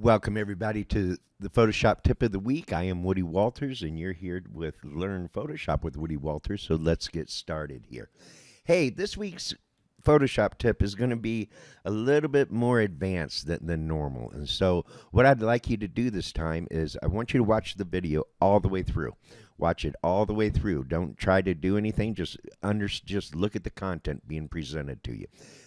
Welcome, everybody, to the Photoshop Tip of the Week. I am Woody Walters, and you're here with Learn Photoshop with Woody Walters. So let's get started here. Hey, this week's Photoshop tip is going to be a little bit more advanced than normal. And so, what I'd like you to do this time is I want you to watch the video all the way through. Watch it all the way through. Don't try to do anything. Just look at the content being presented to you.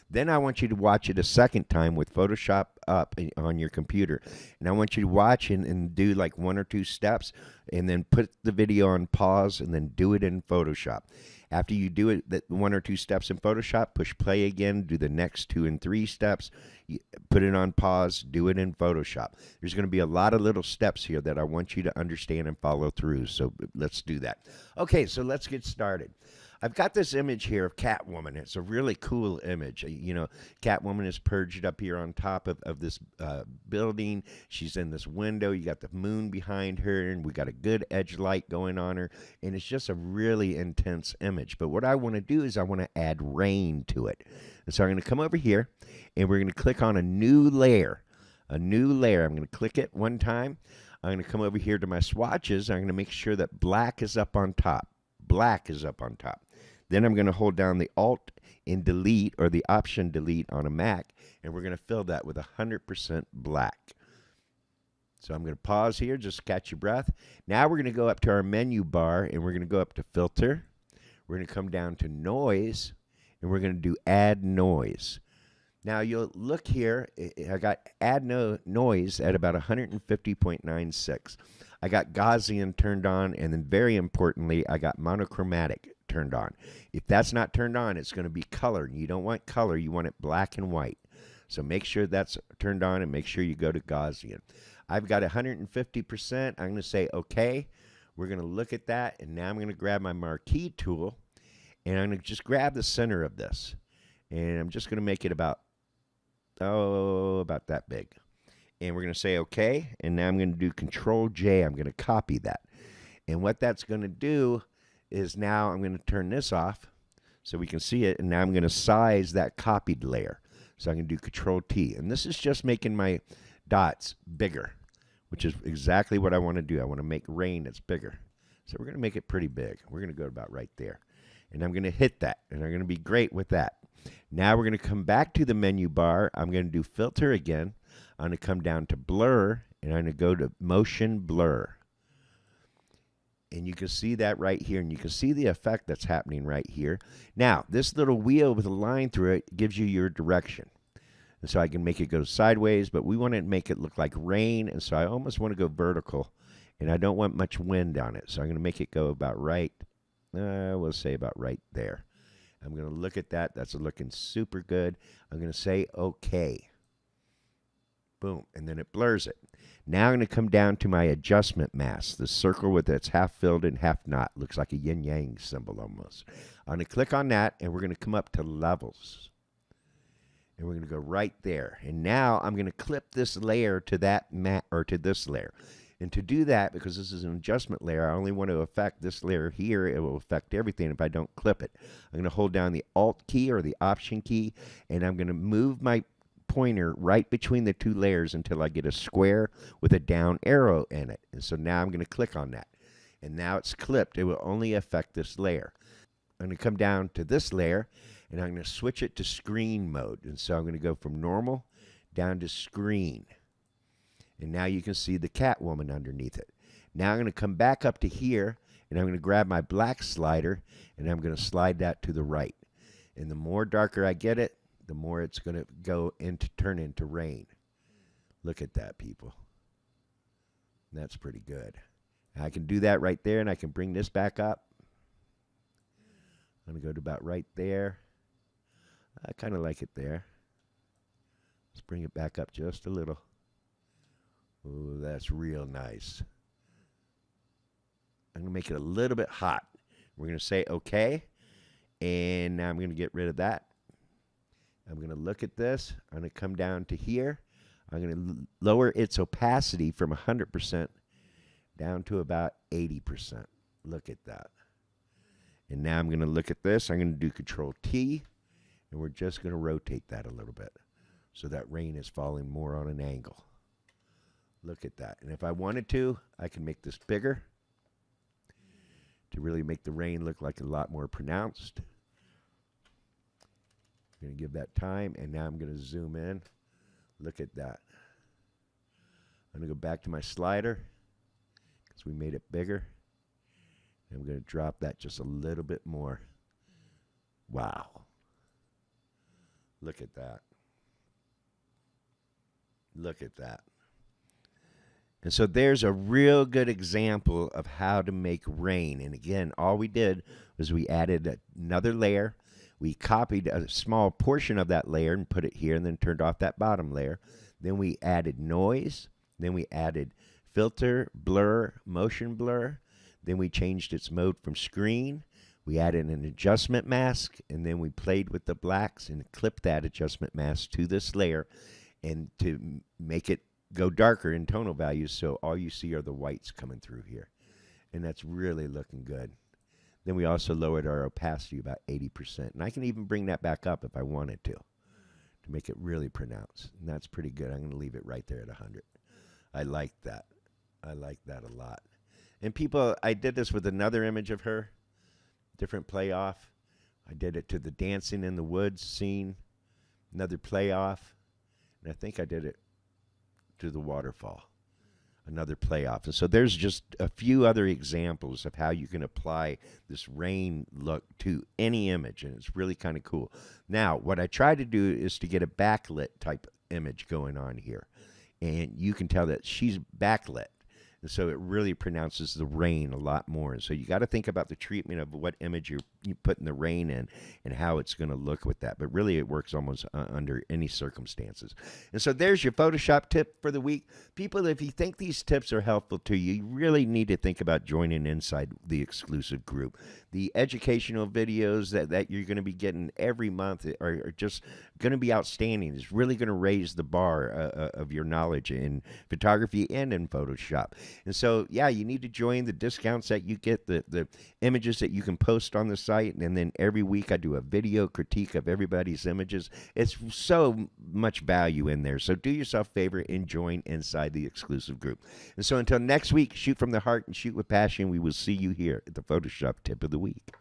Then I want you to watch it a second time with Photoshop up on your computer. And I want you to watch and do like one or two steps and then put the video on pause and then do it in Photoshop. After you do it, that one or two steps in Photoshop, push play again, do the next 2 and 3 steps, put it on pause, do it in Photoshop. There's going to be a lot of little steps here that I want you to understand and follow through. So let's do that. Okay, so let's get started. I've got this image here of Catwoman. It's a really cool image. You know, Catwoman is perched up here on top of this building. She's in this window. You got the moon behind her, and we got a good edge light going on her. And it's just a really intense image. But what I want to do is I want to add rain to it. And so I'm going to come over here, and we're going to click on a new layer. A new layer. I'm going to click it one time. I'm going to come over here to my swatches. I'm going to make sure that black is up on top. Black is up on top. Then I'm going to hold down the Alt and Delete, or the Option Delete on a Mac, and we're going to fill that with 100% black. So I'm going to pause here, just catch your breath. Now we're going to go up to our menu bar, and we're going to go up to Filter. We're going to come down to Noise, and we're going to do Add Noise. Now you'll look here, I got Add Noise at about 150.96. I got Gaussian turned on, and then very importantly, I got monochromatic turned on. If that's not turned on, it's going to be color. You don't want color, you want it black and white. So make sure that's turned on and make sure you go to Gaussian. I've got 150%. I'm going to say okay. We're going to look at that, and now I'm going to grab my marquee tool, and I'm going to just grab the center of this. And I'm just going to make it about that big. And we're going to say okay, and now I'm going to do Control J. I'm going to copy that. And what that's going to do is now I'm going to turn this off so we can see it, and now I'm going to size that copied layer. So I'm going to do Control T. And this is just making my dots bigger, which is exactly what I want to do. I want to make rain that's bigger. So we're going to make it pretty big. We're going to go about right there. And I'm going to hit that, and I'm going to be great with that. Now we're going to come back to the menu bar. I'm going to do Filter again. I'm going to come down to Blur, and I'm going to go to Motion Blur. And you can see that right here, and you can see the effect that's happening right here. Now, this little wheel with a line through it gives you your direction. And so I can make it go sideways, but we want to make it look like rain, and so I almost want to go vertical, and I don't want much wind on it. So I'm going to make it go about right, we'll say about right there. I'm going to look at that. That's looking super good. I'm going to say okay. Boom, and then it blurs it. Now I'm going to come down to my adjustment mask, the circle with its half filled and half not. Looks like a yin-yang symbol almost. I'm going to click on that, and we're going to come up to Levels. And we're going to go right there. And now I'm going to clip this layer to that or to this layer. And to do that, because this is an adjustment layer, I only want to affect this layer here. It will affect everything if I don't clip it. I'm going to hold down the Alt key or the Option key, and I'm going to move my pointer right between the two layers until I get a square with a down arrow in it. And so now I'm going to click on that. And now it's clipped. It will only affect this layer. I'm going to come down to this layer, and I'm going to switch it to screen mode. And so I'm going to go from normal down to screen. And now you can see the Catwoman underneath it. Now I'm going to come back up to here, and I'm going to grab my black slider, and I'm going to slide that to the right. And the more darker I get it, the more it's going to turn into rain. Look at that, people. That's pretty good. I can do that right there, and I can bring this back up. I'm going to go to about right there. I kind of like it there. Let's bring it back up just a little. Ooh, that's real nice. I'm going to make it a little bit hot. We're going to say okay. And now I'm going to get rid of that. I'm going to look at this. I'm going to come down to here. I'm going to lower its opacity from 100% down to about 80%. Look at that. And now I'm going to look at this. I'm going to do Control T. And we're just going to rotate that a little bit so that rain is falling more on an angle. Look at that. And if I wanted to, I can make this bigger to really make the rain look like a lot more pronounced. I'm going to give that time, and now I'm going to zoom in. Look at that. I'm going to go back to my slider because we made it bigger. And I'm going to drop that just a little bit more. Wow. Look at that. Look at that. And so there's a real good example of how to make rain. And again, all we did was we added another layer. We copied a small portion of that layer and put it here and then turned off that bottom layer. Then we added noise. Then we added filter, blur, motion blur. Then we changed its mode from screen. We added an adjustment mask. And then we played with the blacks and clipped that adjustment mask to this layer and to make it go darker in tonal values, so all you see are the whites coming through here. And that's really looking good. Then we also lowered our opacity about 80%. And I can even bring that back up if I wanted to make it really pronounced. And that's pretty good. I'm going to leave it right there at 100. I like that. I like that a lot. And people, I did this with another image of her, different play off. I did it to the dancing in the woods scene, another play off. And I think I did it to the waterfall, another playoff. And so there's just a few other examples of how you can apply this rain look to any image, and it's really kind of cool. Now, what I try to do is to get a backlit type image going on here, and you can tell that she's backlit. And so it really pronounces the rain a lot more. And so you got to think about the treatment of what image you're putting the rain in and how it's going to look with that. But really, it works almost under any circumstances. And so there's your Photoshop tip for the week. People, if you think these tips are helpful to you, you really need to think about joining inside the exclusive group. The educational videos that you're going to be getting every month are just going to be outstanding. It's really going to raise the bar of your knowledge in photography and in Photoshop. And so, yeah, you need to join the discounts that you get, the images that you can post on the site. And then every week I do a video critique of everybody's images. It's so much value in there. So do yourself a favor and join inside the exclusive group. And so until next week, shoot from the heart and shoot with passion. We will see you here at the Photoshop Tip of the Week.